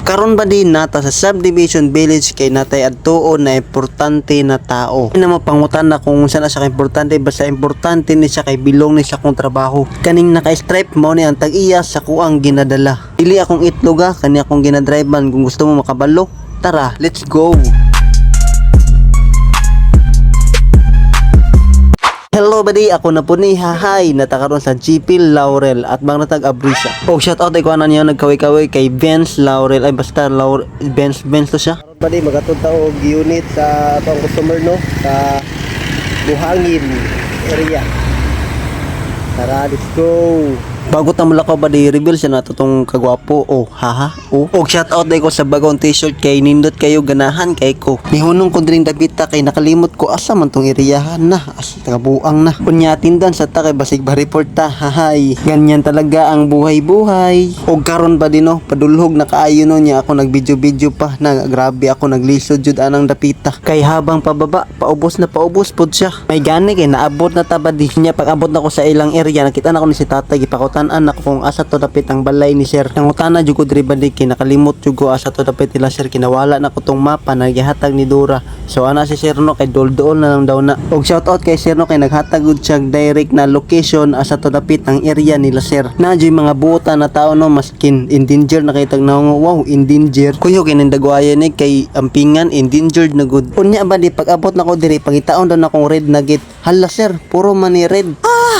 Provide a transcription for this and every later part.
karon ba din nata sa subdivision village kay natay adtuon na importante na tao. Ina mo pangutan na kung saan na siya importante, basta importante ni siya kay bilong ni sa akong trabaho. Kaning naka-stripe mo ni ang tag-iya sa kuang ginadala. Dili akong itloga, kani akong ginadrivean. Kung gusto mo makabalo, tara, let's go. Hello buddy, ako na po ni Hahay natakaroon sa GP Laurel at bang natag Abrisa. Oh, shout out ko anan niya nagkaway-kaway kay Vince Laurel, ay basta Laurel Vince to siya. Buddy, magatod ta og unit sa atong customer no sa Buhangin area. Tara, let's go. Bago ta mulakaw ba di reveal siya nato tong kagwapo. Oh, haha. Oh, shout out day ko sa bagong t-shirt kay nindot kayo ganahan kay ko. Nihunong ko dring dabita kay nakalimot ko asa man tong iriyahan na. As tagabuang na. Kunya tindan sa ta kay basig ba report ta. Hahay. Ganyan talaga ang buhay-buhay. Og karon ba dino padulhog na kaayo no niya ako nagvideo-video pa na grabe ako naglisod jud anang dapita. Kay habang pababa paubos pod siya. May gani kay naabot na ta ba di niya pag abot na ko sa ilang area nakita na ko ni si tatay gipakot tanan ako kung asa to dapit ang balay ni sir. Nangutana jud ko diri bandi kay nakalimot jud ko asa to dapit nila sir kinawala na ko tong mapa na gihatag ni Dora. So ana si sir no kay doldool na lang daw na. Og shout out kay sir no kay naghatag gud siya direct na location asa to dapit ang area nila sir. Na jud mga buota na tao no maskin endanger na kay tag naong wow endanger. Kuyo kay nindagwayan ni kay ampingan endangered na gud. Unya ba di pag abot na ko diri pangitaon daw na kong red nugget. Hala sir, puro man ni red.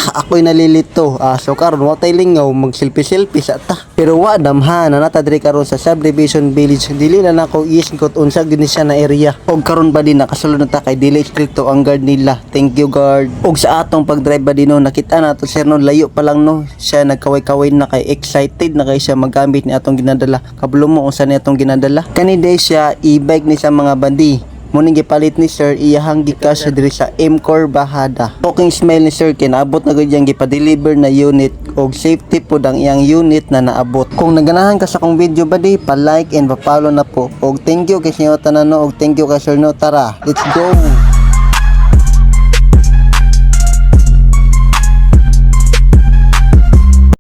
Ako'y nalilito. So karon wa tay lingaw mag selfie sa ta. Pero wa damha na nata diri karon sa subdivision village. Dili na nako iisgot unsa gid siya na area. Og karon ba din nakasulod na ta kay dili stricto ang guard nila. Thank you guard. Og sa atong pagdrive ba din no nakita nato sir no layo pa lang no. Siya nagkaway-kaway na kay excited na kay siya magamit ni atong ginadala. Kabalo mo unsa ni atong ginadala. Kani day siya e-bike ni sa mga bandi. Muning gipalit ni sir iyahang gikas diri sa M-Core Bahada. Talking smile ni sir kinaabot na gud yang gipa-deliver na unit og safety pod ang iyang unit na naabot. Kung naganahan ka sa kong video badi, pa-like and pa-follow na po. Og thank you kay sinyo tanan no og thank you kay sir no. Tara, let's go.